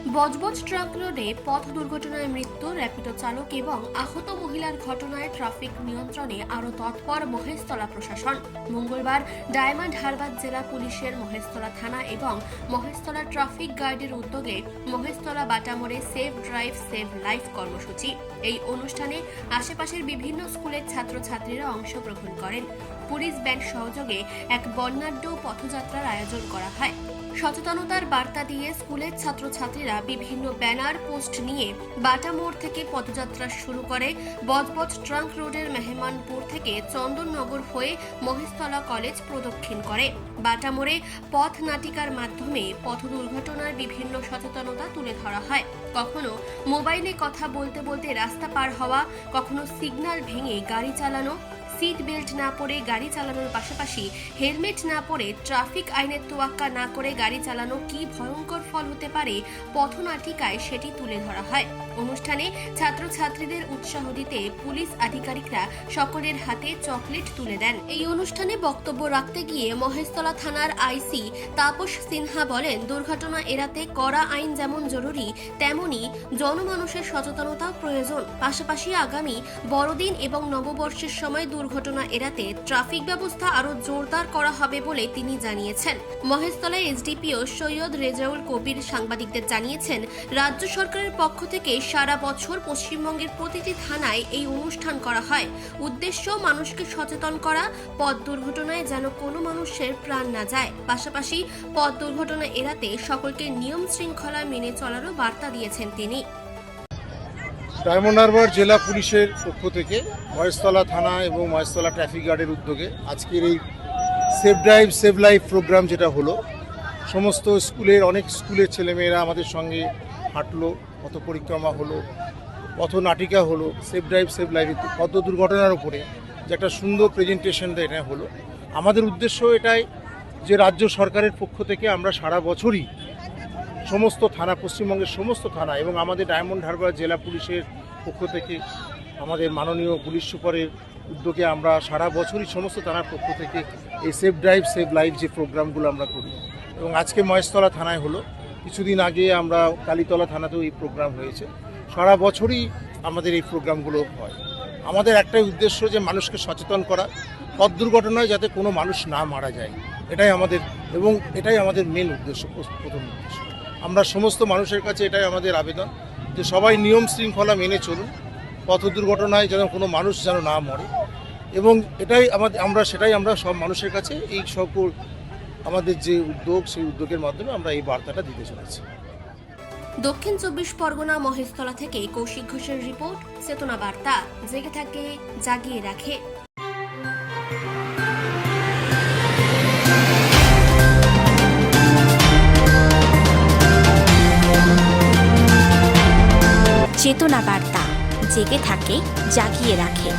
Budge Budge truck রোডে পথ দুর্ঘটনায় মৃত্যু র্যাপিডো চালক এবং আহত মহিলার ঘটনায় ট্রাফিক নিয়ন্ত্রণে আরও তৎপর মহেশতলা প্রশাসন। মঙ্গলবার ডায়মন্ড হারবার জেলা পুলিশের মহেশতলা থানা এবং মহেশতলা ট্রাফিক গার্ডের উদ্যোগে মহেশতলা বাটামোড়ে সেভ ড্রাইভ সেভ লাইফ কর্মসূচি। এই অনুষ্ঠানে আশেপাশের বিভিন্ন স্কুলের ছাত্রছাত্রীরা অংশগ্রহণ করেন। পুলিশ ব্যান্ড সহযোগে এক বর্ণাঢ্য পথযাত্রার আয়োজন করা হয়। সচেতনতার বার্তা দিয়ে স্কুলের ছাত্রছাত্রীরা বিভিন্ন ব্যানার পোস্ট নিয়ে বাটা মোড় থেকে পদযাত্রা শুরু করে বজবজ ট্রাঙ্ক রোডের মেহমানপুর থেকে চন্দননগর হয়ে মহেশতলা কলেজ প্রদক্ষিণ করে। বাটা মোড়ে পথ নাটিকার মাধ্যমে পথ দুর্ঘটনার বিভিন্ন সচেতনতা তুলে ধরা হয়। কখনো মোবাইলে কথা বলতে বলতে রাস্তা পার হওয়া, কখনো সিগন্যাল ভেঙে গাড়ি চালানো, সিট বেল্ট না পরে গাড়ি চালানোর পাশাপাশি হেলমেট না পরে ট্রাফিক আইনের তোয়াক্কা না করে গাড়ি চালানো কি ভয়ঙ্কর ফল হতে পারে পথনাটিকায় সেটি তুলে ধরা হয়। অনুষ্ঠানে ছাত্রছাত্রীদের উৎসাহ দিতে পুলিশ আধিকারিকরা সকলের হাতে চকলেট তুলে দেন। এই অনুষ্ঠানে বক্তব্য রাখতে গিয়ে মহেশতলা থানার আইসি তাপস সিনহা বলেন, দুর্ঘটনা এড়াতে কড়া আইন যেমন জরুরি তেমনি জনমানুষের সচেতনতা প্রয়োজন। পাশাপাশি আগামী বড়দিন এবং নববর্ষের সময় দুর্ঘটনা এড়াতে ট্রাফিক ব্যবস্থা আরো জোরদার করা হবে বলে তিনি জানিয়েছেন। মহেশতলায় এসডিপিও সৈয়দ রেজাউল কবির সাংবাদিকদের জানিয়েছেন, রাজ্য সরকারের পক্ষ থেকে সারা বছর পশ্চিমবঙ্গের প্রতিটি থানায় এই অনুষ্ঠান করা হয়। উদ্দেশ্য মানুষকে সচেতন করা, পথ দুর্ঘটনায় যেন কোনো মানুষের প্রাণ না যায়। পাশাপাশি পথ দুর্ঘটনা এড়াতে সকলকে নিয়ম শৃঙ্খলা মেনে চলারও বার্তা দিয়েছেন তিনি। ডায়মন্ড হারবার জেলা পুলিশের পক্ষ থেকে মহেশতলা থানা এবং মহেশতলা ট্রাফিক গার্ডের উদ্যোগে আজকের এই save drive save life programme যেটা হলো, সমস্ত স্কুলের অনেক স্কুলের ছেলেমেয়েরা আমাদের সঙ্গে হাঁটলো, পথ পরিক্রমা হলো, পথ নাটিকা হলো, সেভ ড্রাইভ সেভ লাইফ পথ দুর্ঘটনার উপরে যে একটা সুন্দর প্রেজেন্টেশনটা এটা হলো। আমাদের উদ্দেশ্য এটাই যে রাজ্য সরকারের পক্ষ থেকে আমরা সারা বছরই সমস্ত থানা, পশ্চিমবঙ্গের সমস্ত থানা এবং আমাদের ডায়মন্ড হারবার জেলা পুলিশের পক্ষ থেকে আমাদের মাননীয় পুলিশ সুপারের উদ্যোগে আমরা সারা বছরই সমস্ত থানার পক্ষ থেকে এই সেভ ড্রাইভ সেভ লাইফ যে প্রোগ্রামগুলো আমরা করি। এবং আজকে মহেশতলা থানায় হলো, কিছুদিন আগে আমরা কালীতলা থানাতেও এই প্রোগ্রাম হয়েছে। সারা বছরই আমাদের এই প্রোগ্রামগুলো হয়। আমাদের একটাই উদ্দেশ্য যে মানুষকে সচেতন করা, পথ দুর্ঘটনায় যাতে কোনো মানুষ না মারা যায়, এটাই আমাদের মেন উদ্দেশ্য, প্রথম উদ্দেশ্য। আমরা সমস্ত মানুষের কাছে এটাই আমাদের আবেদন যে সবাই নিয়ম শৃঙ্খলা মেনে চলুন, পথ দুর্ঘটনায় যেন কোনো মানুষ যেন না মরে। এবং সেটাই আমরা সব মানুষের কাছে এই সকল আমাদের যে উদ্যোগ, সেই উদ্যোগের মাধ্যমে আমরা এই বার্তাটা দিতে চলেছি। দক্ষিণ 24 পরগনা মহেশতলা থেকে কৌশিক ঘোষের রিপোর্ট, চেতনা বার্তা, জেগে থাকে জাগিয়ে রাখে। চেতনা বার্তা, জেগে থাকে জাগিয়ে রাখে।